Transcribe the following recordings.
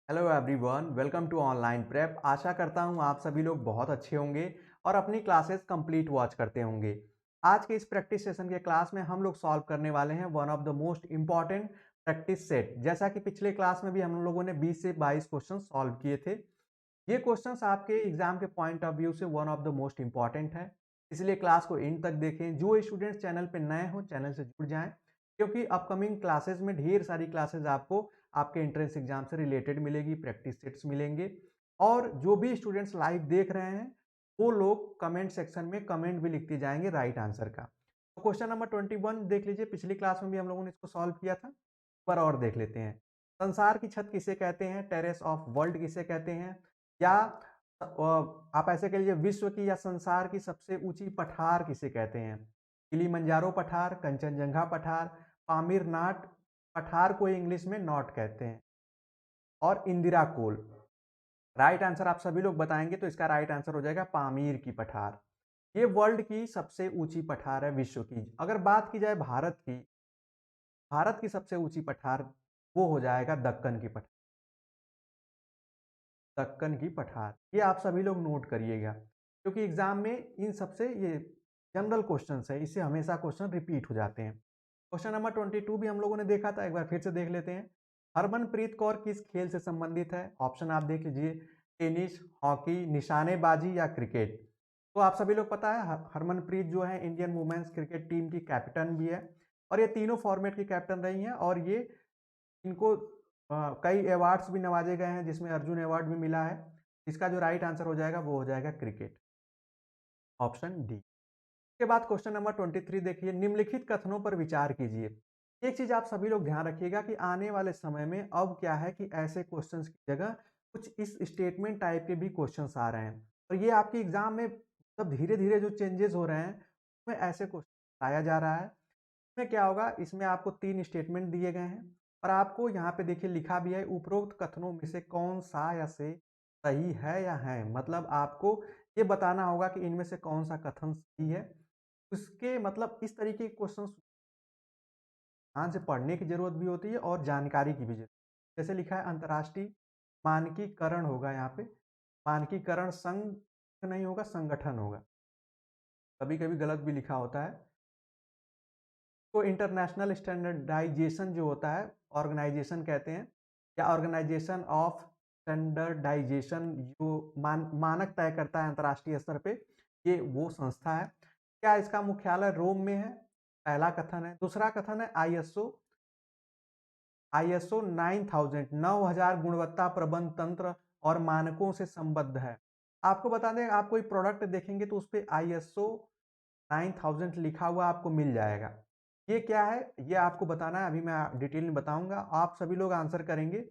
Hello everyone, welcome to online prep. आशा करता हूँ आप सभी लोग बहुत अच्छे होंगे और अपनी क्लासेस कंप्लीट वॉच करते होंगे। आज के इस प्रैक्टिस सेशन के क्लास में हम लोग सॉल्व करने वाले हैं one of the most important practice set. जैसा कि पिछले क्लास में भी हम लोगों ने 20 से 22 क्वेश्चन सॉल्व किए थे। ये क्वेश्चंस आपके एग्जाम के पॉइंट ऑफ व्यू से one of the most important है, इसलिए क्लास को एंड तक देखें। जो स्टूडेंट्स चैनल पे नए हो चैनल से जुड़ जाएं, क्योंकि अपकमिंग क्लासेस में ढेर सारी क्लासेस आपको आपके एंट्रेंस एग्जाम से रिलेटेड मिलेगी, प्रैक्टिस सेट्स मिलेंगे। और जो भी स्टूडेंट्स लाइव देख रहे हैं वो लोग कमेंट सेक्शन में कमेंट भी लिखते जाएंगे राइट आंसर का। तो क्वेश्चन नंबर 21 देख लीजिए, पिछली क्लास में भी हम लोगों ने इसको सॉल्व किया था, एक बार और देख लेते हैं। संसार की छत किसे कहते हैं, टेरेस ऑफ वर्ल्ड किसे कहते हैं, या आप ऐसे कह लीजिए विश्व की या संसार की सबसे ऊंची पठार किसे कहते हैं। किलीमंजारो पठार, कंचनजंगा पठार, पामीर नाट पठार को इंग्लिश में नॉट कहते हैं, और इंदिरा कोल। राइट आंसर आप सभी लोग बताएंगे तो इसका राइट आंसर हो जाएगा पामीर की पठार। ये वर्ल्ड की सबसे ऊंची पठार है विश्व की। अगर बात की जाए भारत की, भारत की सबसे ऊंची पठार वो हो जाएगा दक्कन की पठार। दक्कन की पठार, ये आप सभी लोग नोट करिएगा, क्योंकि एग्जाम में इन सबसे ये जनरल क्वेश्चन है, इससे हमेशा क्वेश्चन रिपीट हो जाते हैं। क्वेश्चन नंबर 22 भी हम लोगों ने देखा था, एक बार फिर से देख लेते हैं। हरमनप्रीत कौर किस खेल से संबंधित है? ऑप्शन आप देख लीजिए, टेनिस, हॉकी, निशानेबाजी या क्रिकेट। तो आप सभी लोग पता है हरमनप्रीत जो है इंडियन वुमेन्स क्रिकेट टीम की कैप्टन भी है, और ये तीनों फॉर्मेट की कैप्टन रही हैं, और ये इनको कई अवार्ड्स भी नवाजे गए हैं, जिसमें अर्जुन अवार्ड भी मिला है। इसका जो राइट आंसर हो जाएगा वो हो जाएगा क्रिकेट, ऑप्शन डी। के बाद क्वेश्चन नंबर 23 देखिए, निम्नलिखित कथनों पर विचार कीजिए। एक चीज आप सभी लोग ध्यान रखिएगा कि आने वाले समय में अब क्या है कि ऐसे क्वेश्चंस की जगह कुछ इस स्टेटमेंट टाइप के भी क्वेश्चंस आ रहे हैं, और ये आपके एग्जाम में मतलब धीरे धीरे जो चेंजेस हो रहे हैं उसमें ऐसे क्वेश्चन लाया जा रहा है। इसमें क्या होगा, इसमें आपको 3 स्टेटमेंट दिए गए हैं, और आपको यहाँ पे देखिए लिखा भी है उपरोक्त कथनों में से कौन सा या से सही है या है। मतलब आपको ये बताना होगा कि इनमें से कौन सा कथन सही है। उसके मतलब इस तरीके के क्वेश्चन ध्यान से पढ़ने की जरूरत भी होती है और जानकारी की भी जरूरत। जैसे लिखा है अंतर्राष्ट्रीय मानकीकरण होगा, यहाँ पे मानकीकरण संघ नहीं होगा, संगठन होगा। कभी कभी गलत भी लिखा होता है। तो इंटरनेशनल स्टैंडर्डाइजेशन जो होता है, ऑर्गेनाइजेशन कहते हैं, या ऑर्गेनाइजेशन ऑफ स्टैंडर्डाइजेशन जो मानक तय करता है अंतर्राष्ट्रीय स्तर पे, ये वो संस्था है। क्या इसका मुख्यालय रोम में है? पहला कथन है। दूसरा कथन है आईएसओ आईएसओ 9000 9000 गुणवत्ता प्रबंध तंत्र और मानकों से संबद्ध है। आपको बता दें, आप कोई प्रोडक्ट देखेंगे तो उस पर आईएसओ 9000 लिखा हुआ आपको मिल जाएगा। ये क्या है ये आपको बताना है, अभी मैं डिटेल में बताऊंगा। आप सभी लोग आंसर करेंगे।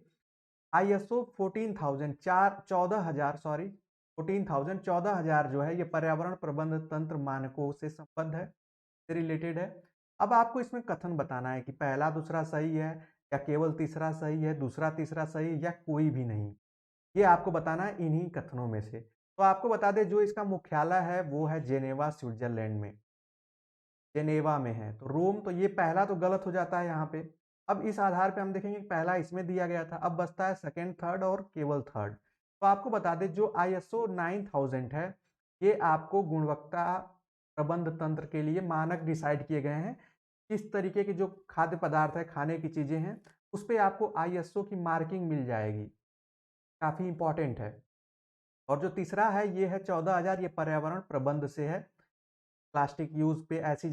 आईएसओ 14000 14,000 सॉरी 14000 14,000 जो है ये पर्यावरण प्रबंध तंत्र मानकों से संबद्ध है, से रिलेटेड है। अब आपको इसमें कथन बताना है कि पहला दूसरा सही है, या केवल तीसरा सही है, दूसरा तीसरा सही है, या कोई भी नहीं। ये आपको बताना है इन्हीं कथनों में से। तो आपको बता दें जो इसका मुख्यालय है वो है जेनेवा, स्विट्जरलैंड में, जेनेवा में है। तो रोम, तो ये पहला तो गलत हो जाता है यहाँ पे। अब इस आधार पे हम देखेंगे कि पहला इसमें दिया गया था, अब बचता है सेकंड, थर्ड और केवल थर्ड। तो आपको बता दें जो आईएसओ 9000 है, ये आपको गुणवत्ता प्रबंध तंत्र के लिए मानक डिसाइड किए गए हैं। किस तरीके की जो खाद्य पदार्थ है, खाने की चीजें हैं, उस पर आपको आईएसओ की मार्किंग मिल जाएगी, काफी इंपॉर्टेंट है। और जो तीसरा है ये है 14,000, ये पर्यावरण प्रबंध से है। प्लास्टिक यूज पे ऐसी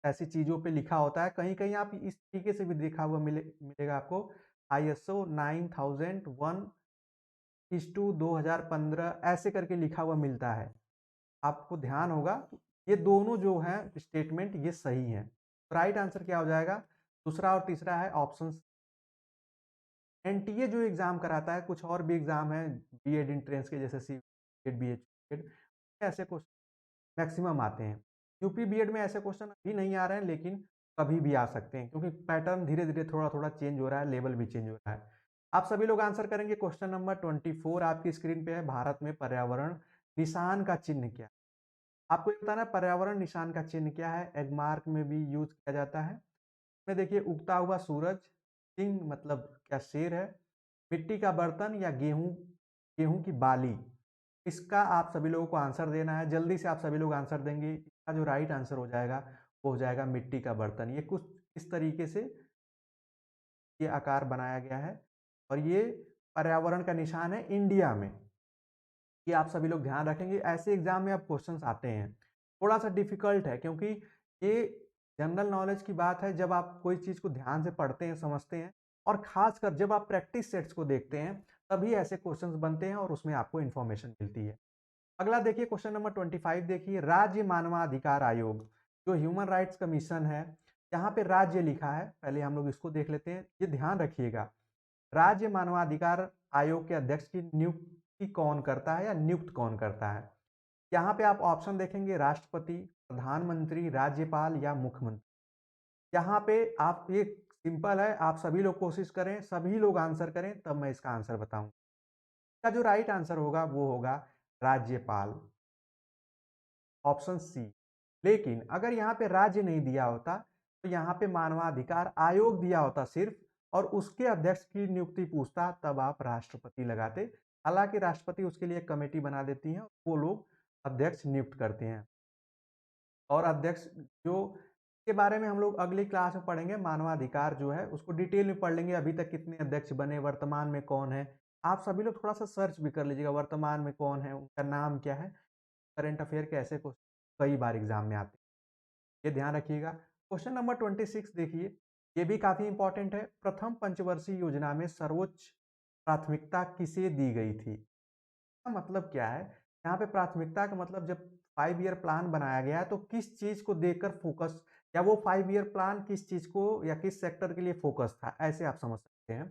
ऐसी चीजों पे लिखा होता है, कहीं कहीं आप इस तरीके से भी लिखा हुआ मिलेगा आपको, आईएसओ 9001 इस टू 2015 ऐसे करके लिखा हुआ मिलता है। आपको ध्यान होगा, ये दोनों जो है स्टेटमेंट ये सही है। राइट आंसर क्या हो जाएगा? दूसरा और तीसरा है ऑप्शन। एनटीए जो एग्जाम कराता है, कुछ और भी एग्जाम है बीएड एंट्रेंस के, जैसे सी बीएड, ऐसे क्वेश्चन मैक्सिमम आते हैं। यूपी बीएड में ऐसे क्वेश्चन अभी नहीं आ रहे हैं, लेकिन कभी भी आ सकते हैं, क्योंकि पैटर्न धीरे धीरे थोड़ा थोड़ा चेंज हो रहा है, लेवल भी चेंज हो रहा है। आप सभी लोग आंसर करेंगे। क्वेश्चन नंबर 24 आपकी स्क्रीन पे है, भारत में पर्यावरण निशान का चिन्ह क्या है? आपको ये बताना है पर्यावरण निशान का चिन्ह क्या है। एगमार्क में भी यूज किया जाता है। इसमें देखिए उगता हुआ सूरज, सिंह मतलब क्या शेर है, मिट्टी का बर्तन या गेहूं की बाली? इसका आप सभी लोगों को आंसर देना है। जल्दी से आप सभी लोग आंसर देंगे। इसका जो राइट आंसर हो जाएगा वो हो जाएगा मिट्टी का बर्तन। ये कुछ इस तरीके से ये आकार बनाया गया है और ये पर्यावरण का निशान है इंडिया में। ये आप सभी लोग ध्यान रखेंगे। ऐसे एग्जाम में अब क्वेश्चंस आते हैं, थोड़ा सा डिफिकल्ट है क्योंकि ये जनरल नॉलेज की बात है। जब आप कोई चीज़ को ध्यान से पढ़ते हैं, समझते हैं और खासकर जब आप प्रैक्टिस सेट्स को देखते हैं, तभी ऐसे क्वेश्चंस बनते हैं और उसमें आपको इन्फॉर्मेशन मिलती है। अगला देखिए, क्वेश्चन नंबर 25 देखिए, राज्य मानवाधिकार आयोग जो ह्यूमन राइट्स कमीशन है, यहाँ पे राज्य लिखा है। पहले हम लोग इसको देख लेते हैं। ये ध्यान रखिएगा, राज्य मानवाधिकार आयोग के अध्यक्ष की नियुक्ति कौन करता है या नियुक्त कौन करता है? यहाँ पे आप ऑप्शन देखेंगे, राष्ट्रपति, प्रधानमंत्री, राज्यपाल या मुख्यमंत्री। यहाँ पे आप, ये सिंपल है, आप सभी लोग कोशिश करें, सभी लोग आंसर करें, तब मैं इसका आंसर बताऊं। इसका जो राइट आंसर होगा वो होगा राज्यपाल, ऑप्शन सी। लेकिन अगर यहाँ पे राज्य नहीं दिया होता तो यहाँ पे मानवाधिकार आयोग दिया होता सिर्फ, और उसके अध्यक्ष की नियुक्ति पूछता, तब आप राष्ट्रपति लगाते। हालांकि राष्ट्रपति उसके लिए एक कमेटी बना देती है, वो लोग अध्यक्ष नियुक्त करते हैं। और अध्यक्ष जो के बारे में हम लोग अगली क्लास में पढ़ेंगे। मानवाधिकार जो है उसको डिटेल में पढ़ लेंगे, अभी तक कितने अध्यक्ष बने, वर्तमान में कौन है। आप सभी लोग थोड़ा सा सर्च भी कर लीजिएगा, वर्तमान में कौन है, उनका नाम क्या है। करंट अफेयर के ऐसे क्वेश्चन कई बार एग्जाम में आते हैं, ये ध्यान रखिएगा। क्वेश्चन नंबर 26 देखिए, ये भी काफी इंपॉर्टेंट है। प्रथम पंचवर्षीय योजना में सर्वोच्च प्राथमिकता किसे दी गई थी? का मतलब क्या है? यहाँ पे प्राथमिकता का मतलब, जब 5 ईयर प्लान बनाया गया है तो किस चीज को देखकर फोकस, या वो 5 ईयर प्लान किस चीज को या किस सेक्टर के लिए फोकस था, ऐसे आप समझ सकते हैं।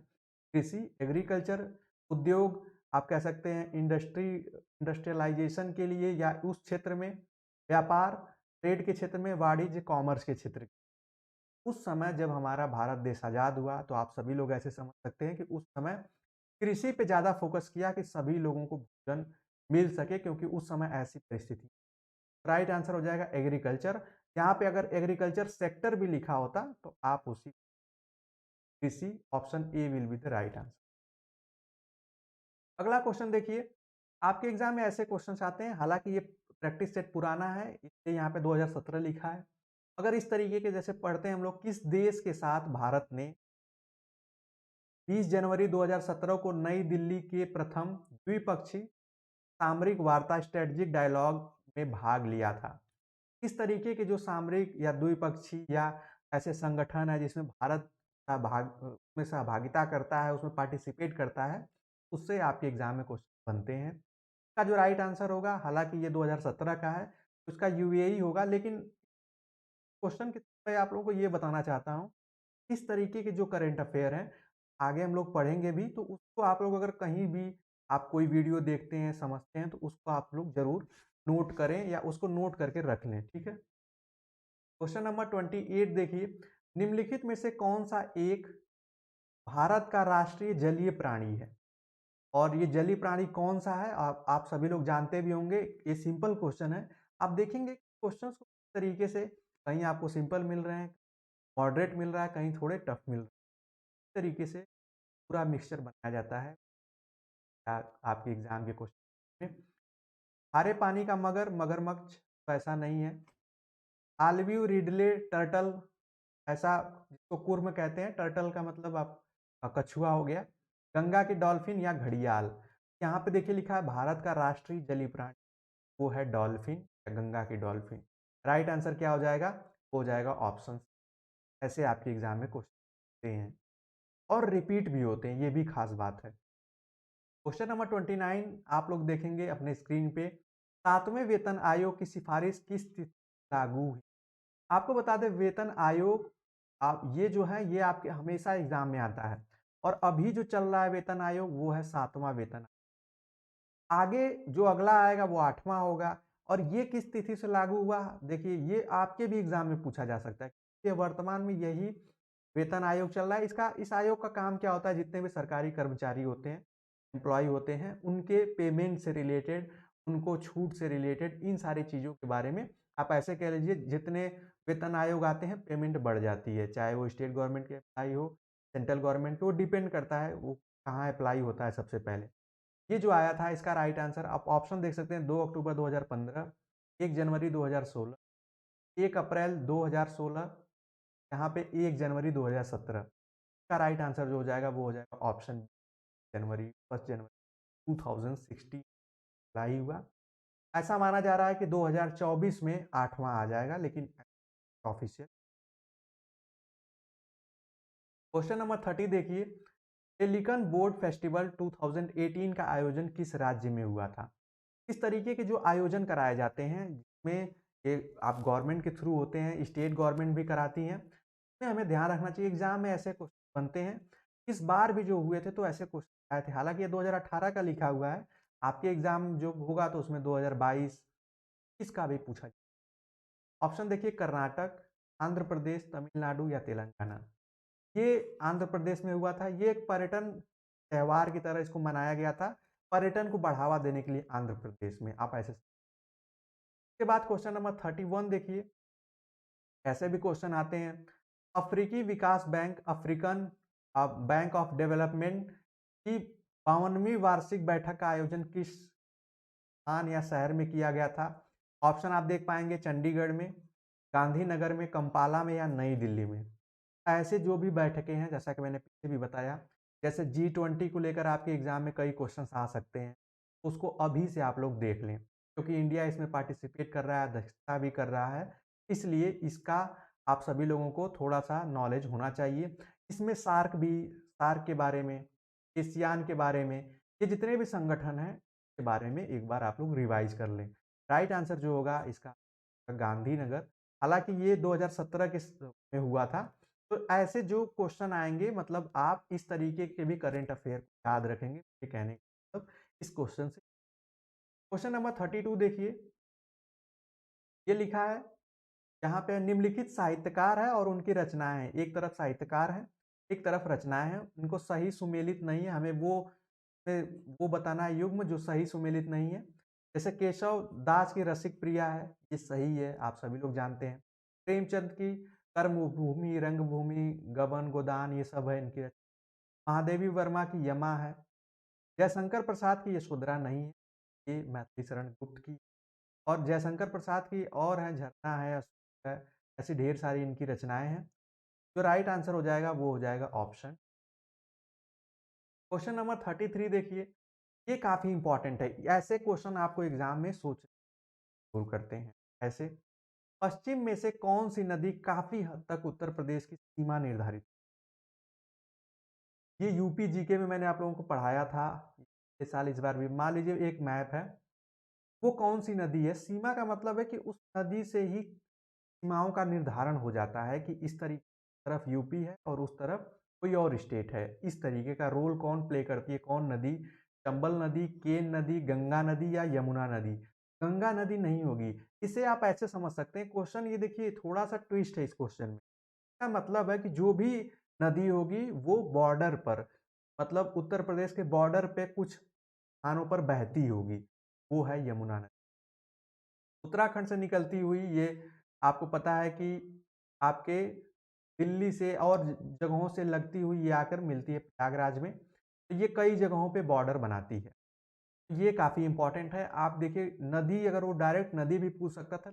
कृषि, एग्रीकल्चर, उद्योग, आप कह सकते हैं इंडस्ट्रियलाइजेशन के लिए या उस क्षेत्र में, व्यापार, ट्रेड के क्षेत्र में, वाणिज्य, कॉमर्स के क्षेत्र। उस समय जब हमारा भारत देश आजाद हुआ तो आप सभी लोग ऐसे समझ सकते हैं कि उस समय कृषि पे ज़्यादा फोकस किया कि सभी लोगों को भोजन मिल सके, क्योंकि उस समय ऐसी परिस्थिति। राइट आंसर हो जाएगा एग्रीकल्चर। यहाँ पे अगर एग्रीकल्चर सेक्टर भी लिखा होता तो आप उसी कृषि, option A will be the right answer. अगला क्वेश्चन देखिए, आपके एग्जाम में ऐसे क्वेश्चंस आते हैं, हालांकि ये प्रैक्टिस सेट पुराना है इसलिए यहाँ पे 2017 लिखा है। अगर इस तरीके के जैसे पढ़ते हैं हम लोग, किस देश के साथ भारत ने 20 जनवरी 2017 को नई दिल्ली के प्रथम द्विपक्षीय सामरिक वार्ता स्ट्रेटेजिक डायलॉग में भाग लिया था? किस तरीके के जो सामरिक या द्विपक्षीय या ऐसे संगठन है जिसमें भारत उसमें सहभागिता करता है, उसमें पार्टिसिपेट करता है, उससे आपके एग्जाम में क्वेश्चन बनते हैं। इसका जो राइट आंसर होगा, हालांकि ये 2017 का है, उसका यूएई होगा। लेकिन क्वेश्चन के मैं आप लोगों को ये बताना चाहता हूँ, इस तरीके के जो करंट अफेयर हैं आगे हम लोग पढ़ेंगे भी, तो उसको आप लोग अगर कहीं भी आप कोई वीडियो देखते हैं, समझते हैं, तो उसको आप लोग जरूर नोट करें या उसको नोट करके रख लें, ठीक है। क्वेश्चन नंबर 28 देखिए, निम्नलिखित में से कौन सा एक भारत का राष्ट्रीय जलीय प्राणी है? और ये जलीय प्राणी कौन सा है आप सभी लोग जानते भी होंगे। ये सिंपल क्वेश्चन है। आप देखेंगे क्वेश्चन को किस तरीके से, कहीं आपको सिंपल मिल रहे हैं, मॉडरेट मिल रहा है, कहीं थोड़े टफ मिल रहे हैं। इस तरीके से पूरा मिक्सचर बनाया जाता है आपके एग्जाम के क्वेश्चन में। खारे पानी का मगर, मगरमच्छ वैसा नहीं है। आलव्यू रिडले टर्टल, ऐसा जिसको कुर्म कहते हैं, टर्टल का मतलब आप कछुआ हो गया। गंगा की डॉल्फिन या घड़ियाल? यहाँ पे देखिए लिखा है भारत का राष्ट्रीय जलीय प्राणी, वो है डॉल्फिन या गंगा की डॉल्फिन। राइट आंसर क्या हो जाएगा? हो जाएगा ऑप्शन। ऐसे आपके एग्जाम में क्वेश्चन हैं और रिपीट भी होते हैं, ये भी खास बात है। क्वेश्चन नंबर 29 आप लोग देखेंगे अपने स्क्रीन पे, 7वें वेतन आयोग की सिफारिश किस तिथि लागू हुई? आपको बता दें, वेतन आयोग आप ये जो है ये आपके हमेशा एग्जाम में आता है, और अभी जो चल रहा है वेतन आयोग वो है 7वां वेतन। आगे जो अगला आएगा वो 8वां होगा। और ये किस तिथि से लागू हुआ, देखिए ये आपके भी एग्जाम में पूछा जा सकता है। ये वर्तमान में यही वेतन आयोग चल रहा है। इस आयोग का काम क्या होता है, जितने भी सरकारी कर्मचारी होते हैं, एम्प्लॉय होते हैं, उनके पेमेंट से रिलेटेड, उनको छूट से रिलेटेड, इन सारी चीज़ों के बारे में, आप ऐसे कह लीजिए जितने वेतन आयोग आते हैं पेमेंट बढ़ जाती है, चाहे वो स्टेट गवर्नमेंट के एम्प्लॉय हो, सेंट्रल गवर्नमेंट पे, वो डिपेंड करता है वो कहाँ अप्लाई होता है सबसे पहले। ये जो आया था इसका राइट आंसर आप ऑप्शन देख सकते हैं 2 अक्टूबर 2015, 1 जनवरी 2016, 1 अप्रैल 2016, यहाँ पे 1 जनवरी 2017। इसका राइट आंसर जो हो जाएगा वो हो जाएगा ऑप्शन जनवरी 1 जनवरी 2016 अप्लाई हुआ। ऐसा माना जा रहा है कि 2024 में 8वां आ जाएगा लेकिन ऑफिशियल। क्वेश्चन नंबर 30 देखिए, पेलिकन बोर्ड फेस्टिवल 2018 का आयोजन किस राज्य में हुआ था? इस तरीके के जो आयोजन कराए जाते हैं जिसमें ये आप गवर्नमेंट के थ्रू होते हैं, स्टेट गवर्नमेंट भी कराती हैं, इसमें हमें ध्यान रखना चाहिए एग्जाम में ऐसे क्वेश्चन बनते हैं। इस बार भी जो हुए थे तो ऐसे क्वेश्चन आए थे, हालांकि ये 2018 का लिखा हुआ है, आपके एग्जाम जो होगा तो उसमें 2022 इसका भी पूछा जाए। ऑप्शन देखिए कर्नाटक, आंध्र प्रदेश, तमिलनाडु या तेलंगाना। ये आंध्र प्रदेश में हुआ था। ये एक पर्यटन त्योहार की तरह इसको मनाया गया था, पर्यटन को बढ़ावा देने के लिए आंध्र प्रदेश में। आप ऐसे इसके बाद क्वेश्चन नंबर 31 देखिए, ऐसे भी क्वेश्चन आते हैं। अफ्रीकी विकास bank, African bank of development की 52वीं वार्षिक बैठक का आयोजन किस स्थान या शहर में किया गया था? ऑप्शन आप देख पाएंगे चंडीगढ़ में, गांधीनगर में, कंपाला में या नई दिल्ली में। ऐसे जो भी बैठकें हैं जैसा कि मैंने पीछे भी बताया, जैसे G20 को लेकर आपके एग्जाम में कई क्वेश्चंस आ सकते हैं, उसको अभी से आप लोग देख लें क्योंकि इंडिया इसमें पार्टिसिपेट कर रहा है, अध्यक्षता भी कर रहा है, इसलिए इसका आप सभी लोगों को थोड़ा सा नॉलेज होना चाहिए। इसमें सार्क भी, सार्क के बारे में, एशियान के बारे में, ये जितने भी संगठन हैं के बारे में एक बार आप लोग रिवाइज कर लें। राइट आंसर जो होगा इसका गांधीनगर। हालांकि ये 2017 के में हुआ था। तो ऐसे जो क्वेश्चन आएंगे मतलब आप इस तरीके के भी करंट अफेयर याद रखेंगे, ये कहने का मतलब इस क्वेश्चन से। क्वेश्चन नंबर 32 देखिए, ये लिखा है यहाँ पे निम्नलिखित साहित्यकार है और उनकी रचनाएं हैं। एक तरफ साहित्यकार है, एक तरफ रचनाएं हैं, उनको सही सुमेलित नहीं है, हमें वो बताना है युग्म जो सही सुमेलित नहीं है। जैसे केशव दास की रसिक प्रिया है, ये सही है, आप सभी लोग जानते हैं। प्रेमचंद की कर्मभूमि, रंगभूमि, गबन, गोदान, ये सब है इनकी रचना। महादेवी वर्मा की यमा है। जयशंकर प्रसाद की यशोधरा नहीं है, ये मैथिली शरण गुप्त की। और जयशंकर प्रसाद की और है, झरना है, अशोक है, ऐसी ढेर सारी इनकी रचनाएं हैं। जो राइट आंसर हो जाएगा वो हो जाएगा ऑप्शन। क्वेश्चन नंबर 33 देखिए, ये काफी इंपॉर्टेंट है। ऐसे क्वेश्चन आपको एग्जाम में सोच जरूर करते हैं। ऐसे पश्चिम में से कौन सी नदी काफी हद तक उत्तर प्रदेश की सीमा निर्धारित? ये यूपी जीके में मैंने आप लोगों को पढ़ाया था इस साल, इस बार भी। मान लीजिए एक मैप है, वो कौन सी नदी है, सीमा का मतलब है कि उस नदी से ही सीमाओं का निर्धारण हो जाता है कि इस तरीके तरफ यूपी है और उस तरफ कोई और स्टेट है। इस तरीके का रोल कौन प्ले करती है, कौन नदी? चंबल नदी, केन नदी, गंगा नदी या यमुना नदी? गंगा नदी नहीं होगी। इसे आप ऐसे समझ सकते हैं, क्वेश्चन ये देखिए थोड़ा सा ट्विस्ट है इस क्वेश्चन में। इसका मतलब है कि जो भी नदी होगी वो बॉर्डर पर, मतलब उत्तर प्रदेश के बॉर्डर पे कुछ स्थानों पर बहती होगी, वो है यमुना नदी। उत्तराखंड से निकलती हुई ये आपको पता है कि आपके दिल्ली से और जगहों से लगती हुई ये आकर मिलती है प्रयागराज में। तो ये कई जगहों पे बॉर्डर बनाती है। ये काफ़ी इंपॉर्टेंट है। आप देखिए नदी, अगर वो डायरेक्ट नदी भी पूछ सकता था।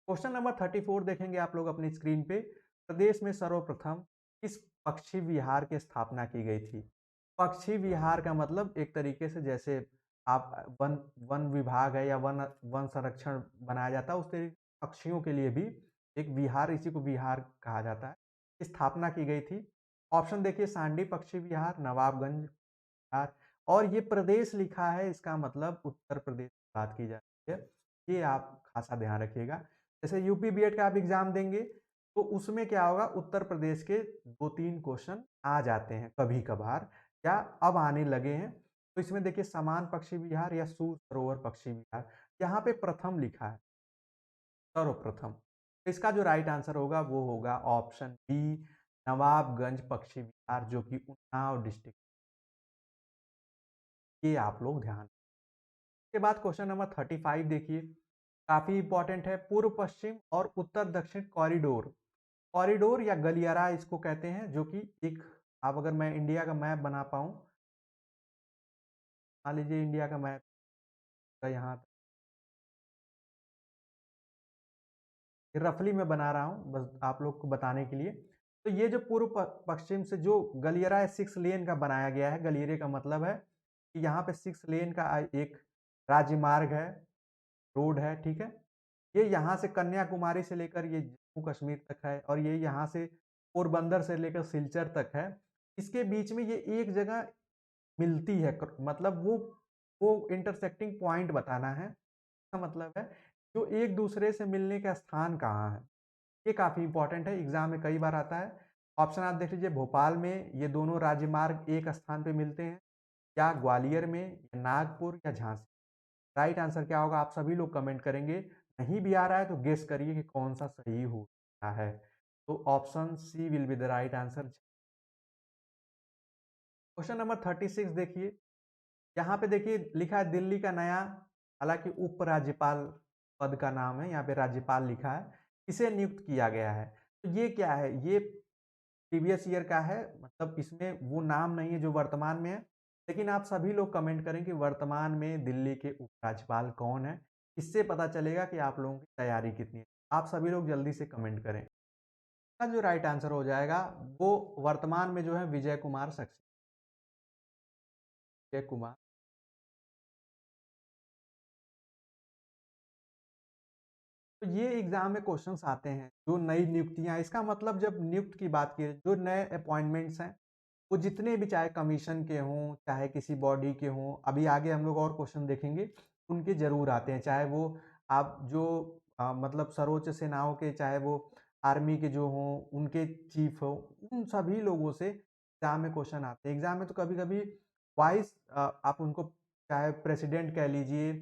क्वेश्चन नंबर 34 देखेंगे आप लोग अपनी स्क्रीन पे। प्रदेश में सर्वप्रथम किस पक्षी विहार की स्थापना की गई थी? पक्षी विहार का मतलब एक तरीके से जैसे आप वन वन विभाग है या वन वन संरक्षण बनाया जाता है, उस तरीके पक्षियों के लिए भी एक विहार, इसी को विहार कहा जाता है, स्थापना की गई थी। ऑप्शन देखिए सांडी पक्षी विहार, नवाबगंज विहार, और ये प्रदेश लिखा है, इसका मतलब उत्तर प्रदेश की बात की जा रही है। ये आप खासा ध्यान रखिएगा। जैसे यूपी बीएड का आप एग्जाम देंगे तो उसमें क्या होगा, उत्तर प्रदेश के 2-3 क्वेश्चन आ जाते हैं कभी कभार, या अब आने लगे हैं। तो इसमें देखिए समान पक्षी विहार या सूर सरोवर पक्षी विहार, यहाँ पे प्रथम लिखा है, सर्वप्रथम। तो इसका जो राइट आंसर होगा वो होगा ऑप्शन बी, नवाबगंज पक्षी विहार, जो कि उन्नाव डिस्ट्रिक्ट। ये आप लोग ध्यान। इसके बाद क्वेश्चन नंबर 35 देखिए, काफी इंपॉर्टेंट है। पूर्व पश्चिम और उत्तर दक्षिण कॉरिडोर, कॉरिडोर या गलियारा इसको कहते हैं, जो कि एक आप अगर मैं इंडिया का मैप बना पाऊँ, मान लीजिए इंडिया का मैप यहाँ रफली मैं बना रहा हूँ बस आप लोग को बताने के लिए। तो ये जो पूर्व पश्चिम से जो गलियारा है 6 लेन का बनाया गया है, गलियारे का मतलब है कि यहाँ पे 6 लेन का एक राज्य मार्ग है, रोड है, ठीक है? ये यहाँ से कन्याकुमारी से लेकर ये जम्मू कश्मीर तक है और ये यहाँ से पोरबंदर से लेकर सिलचर तक है। इसके बीच में ये एक जगह मिलती है मतलब वो इंटरसेक्टिंग पॉइंट बताना है। इसका मतलब है जो एक दूसरे से मिलने का स्थान कहाँ है? ये काफ़ी इंपॉर्टेंट है, एग्ज़ाम में कई बार आता है। ऑप्शन आप देख लीजिए भोपाल में ये दोनों राज्य मार्ग एक स्थान पे मिलते हैं, या ग्वालियर में, या नागपुर या झांसी। राइट आंसर क्या होगा? आप सभी लोग कमेंट करेंगे। नहीं भी आ रहा है तो गेस करिए कि कौन-सा सही हो सकता है। तो option C will be the right answer. Question number 36 देखिए, यहाँ पे देखिए लिखा है दिल्ली का नया, हालाँकि उपराज्यपाल पद का नाम है, यहाँ पे राज्यपाल लिखा है, किसे नियुक्त किया गया है? तो ये क्या है? ये प्रीवियस ईयर का है, मतलब इसमें वो नाम नहीं है जो वर्तमान में है। लेकिन आप सभी लोग कमेंट करें कि वर्तमान में दिल्ली के उपराज्यपाल कौन है? इससे पता चलेगा कि आप लोगों की तैयारी कितनी है। आप सभी लोग जल्दी से कमेंट करें। इसका जो राइट आंसर हो जाएगा वो वर्तमान में जो है विजय कुमार सक्सेना, विजय कुमार। तो ये एग्जाम में क्वेश्चंस आते हैं जो नई नियुक्तियां, इसका मतलब जब नियुक्त की बात की जो नए अपॉइंटमेंट्स हैं वो जितने भी चाहे कमीशन के हों चाहे किसी बॉडी के हों, अभी आगे हम लोग और क्वेश्चन देखेंगे, उनके जरूर आते हैं। चाहे वो आप जो मतलब सर्वोच्च सेनाओं के, चाहे वो आर्मी के जो हों उनके चीफ हो, उन सभी लोगों से एग्जाम में क्वेश्चन आते हैं। एग्जाम में तो कभी कभी वाइस आप उनको चाहे प्रेसिडेंट कह लीजिए,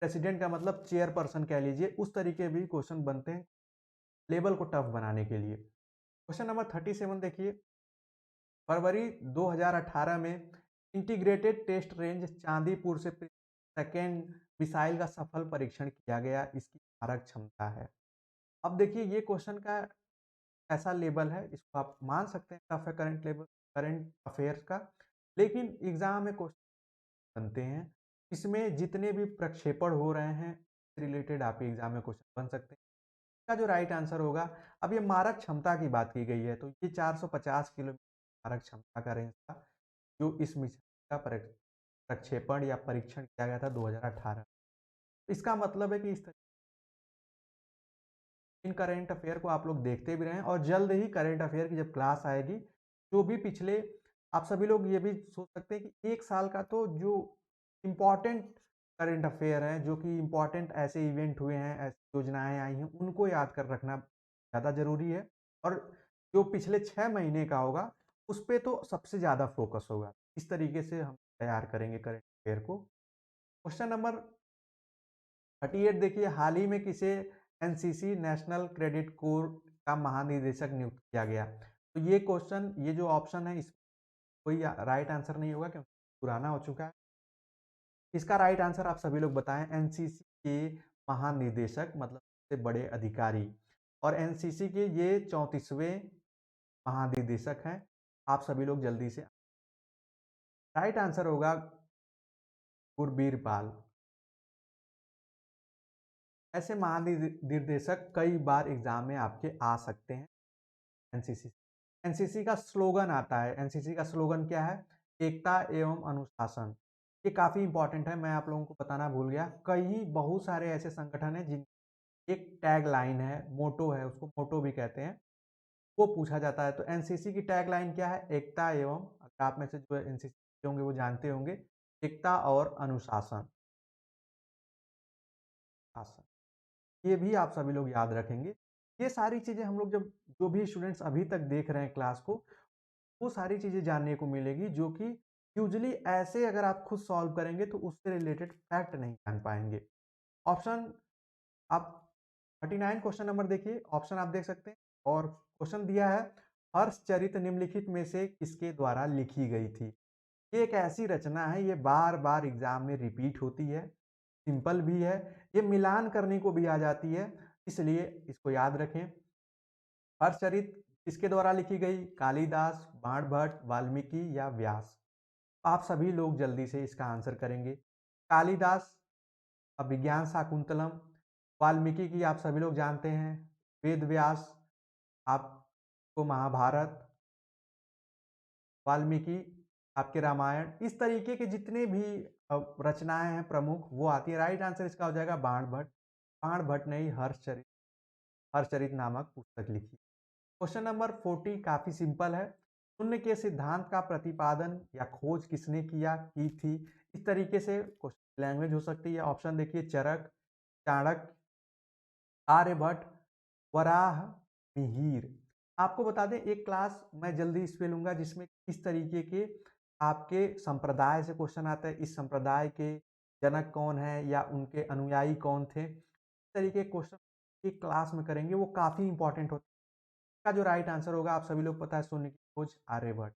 प्रेसिडेंट का मतलब चेयरपर्सन कह लीजिए, उस तरीके भी क्वेश्चन बनते हैं लेवल को टफ बनाने के लिए। क्वेश्चन नंबर 37 देखिए, फरवरी 2018 में इंटीग्रेटेड टेस्ट रेंज चांदीपुर से सेकेंड मिसाइल का सफल परीक्षण किया गया, इसकी मारक क्षमता है। अब देखिए ये क्वेश्चन का ऐसा लेवल है, इसको आप मान सकते हैं टफ है करंट लेवल, करंट अफेयर्स का, लेकिन एग्जाम में क्वेश्चन बनते हैं। इसमें जितने भी प्रक्षेपण हो रहे हैं रिलेटेड आप एग्जाम में क्वेश्चन बन सकते हैं। इसका जो राइट आंसर होगा, अब ये मारक क्षमता की बात की गई है तो ये 450 किलोमीटर मारक क्षमता का रेंज था जो इस मिसाइल का प्रक्षेपण या परीक्षण किया गया था 2018। इसका मतलब है कि इस इन करंट अफेयर को आप लोग देखते भी रहें और जल्द ही करंट अफेयर की जब क्लास आएगी, जो भी पिछले, आप सभी लोग ये भी सोच सकते हैं कि एक साल का तो जो इम्पोर्टेंट करंट अफेयर हैं, जो कि इम्पोर्टेंट ऐसे इवेंट हुए हैं, ऐसी योजनाएं आई हैं, उनको याद कर रखना ज़्यादा ज़रूरी है। और जो पिछले 6 महीने का होगा उस पर तो सबसे ज़्यादा फोकस होगा। इस तरीके से हम तैयार करेंगे करंट अफेयर को। क्वेश्चन नंबर 38 देखिए, हाल ही में किसे एनसीसी नेशनल क्रेडिट कोर का महानिदेशक नियुक्त किया गया? तो ये क्वेश्चन, ये जो ऑप्शन है इस कोई राइट आंसर नहीं होगा क्योंकि पुराना हो चुका है। इसका राइट आंसर आप सभी लोग बताएं। एनसीसी के महानिदेशक मतलब सबसे बड़े अधिकारी, और एनसीसी के ये 34वें महानिदेशक हैं। आप सभी लोग जल्दी से, राइट आंसर होगा गुरबीर पाल। ऐसे महानिर्देशक कई बार एग्जाम में आपके आ सकते हैं। एनसीसी, एनसीसी का स्लोगन आता है, एनसीसी का स्लोगन क्या है? एकता एवं अनुशासन। ये काफी इंपॉर्टेंट है, मैं आप लोगों को बताना भूल गया। कई बहुत सारे ऐसे संगठन हैं जिन एक टैग लाइन है, मोटो है, उसको मोटो भी कहते हैं, वो पूछा जाता है। तो एनसीसी की टैग लाइन क्या है? एकता एवं, आप में से जो एनसीसी होंगे वो जानते होंगे, एकता और अनुशासन। शासन, ये भी आप सभी लोग याद रखेंगे। ये सारी चीज़ें हम लोग जब, जो भी स्टूडेंट्स अभी तक देख रहे हैं क्लास को, वो सारी चीज़ें जानने को मिलेगी जो कि यूजुअली ऐसे अगर आप खुद सॉल्व करेंगे तो उससे रिलेटेड फैक्ट नहीं जान पाएंगे। ऑप्शन आप 39 क्वेश्चन नंबर देखिए, ऑप्शन आप देख सकते हैं और क्वेश्चन दिया है, हर्षचरित निम्नलिखित में से किसके द्वारा लिखी गई थी? ये एक ऐसी रचना है, ये बार बार एग्जाम में रिपीट होती है, सिंपल भी है, ये मिलान करने को भी आ जाती है, इसलिए इसको याद रखें। हर्षचरित किसके द्वारा लिखी गई? कालिदास, बाणभट्ट, वाल्मीकि या व्यास? आप सभी लोग जल्दी से इसका आंसर करेंगे। कालिदास विज्ञान शाकुंतलम, वाल्मीकि की आप सभी लोग जानते हैं, वेद व्यास आपको महाभारत, वाल्मीकि आपके रामायण, इस तरीके के जितने भी रचनाएं हैं प्रमुख वो आती है। राइट आंसर इसका हो जाएगा बाणभट्ट। बाणभट्ट ने ही हर्षचरित नामक पुस्तक लिखी। क्वेश्चन नंबर 40 काफी सिंपल है। शून्य के सिद्धांत का प्रतिपादन या खोज किसने की थी? इस तरीके से लैंग्वेज हो सकती है। ऑप्शन देखिए, चरक, चाणक्य, आर्यभट्ट, वराह मिहिर। आपको बता दें, एक क्लास मैं जल्दी इस पे लूंगा जिसमें इस तरीके के आपके संप्रदाय से क्वेश्चन आता है, इस संप्रदाय के जनक कौन है या उनके अनुयायी कौन थे, इस तरीके के क्वेश्चन एक क्लास में करेंगे, वो काफी इंपॉर्टेंट होता है। का जो राइट आंसर होगा, आप सभी लोग पता है, शून्य की खोज Aryabhata.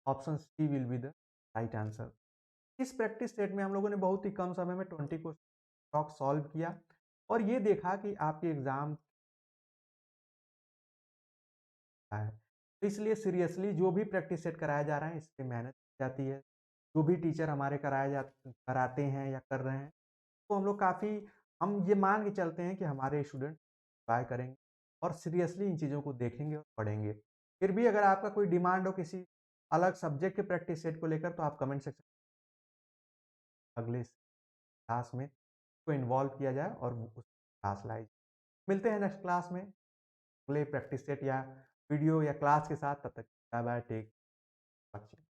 Option C will be the right answer. इस प्रैक्टिस सेट में हम लोगों ने बहुत ही कम समय में 20 क्वेश्चन सॉल्व किया और ये देखा कि आपके एग्जाम है। तो इसलिए सीरियसली जो भी प्रैक्टिस सेट कराया जा रहा है, इस पे मेहनत की जाती है। जो भी टीचर हमारे कराते हैं या कर रहे हैं, तो हम लोग काफ़ी हम ये मान के चलते हैं कि हमारे स्टूडेंट ट्राई करेंगे और सीरियसली इन चीज़ों को देखेंगे और पढ़ेंगे। फिर भी अगर आपका कोई डिमांड हो किसी अलग सब्जेक्ट के प्रैक्टिस सेट को लेकर, तो आप कमेंट सेक्शन अगले क्लास में को इन्वॉल्व किया जाए और उस क्लास लाई। मिलते हैं नेक्स्ट क्लास में अगले प्रैक्टिस सेट या वीडियो या क्लास के साथ। तब तक बाय बाय, टेक वॉचिंग।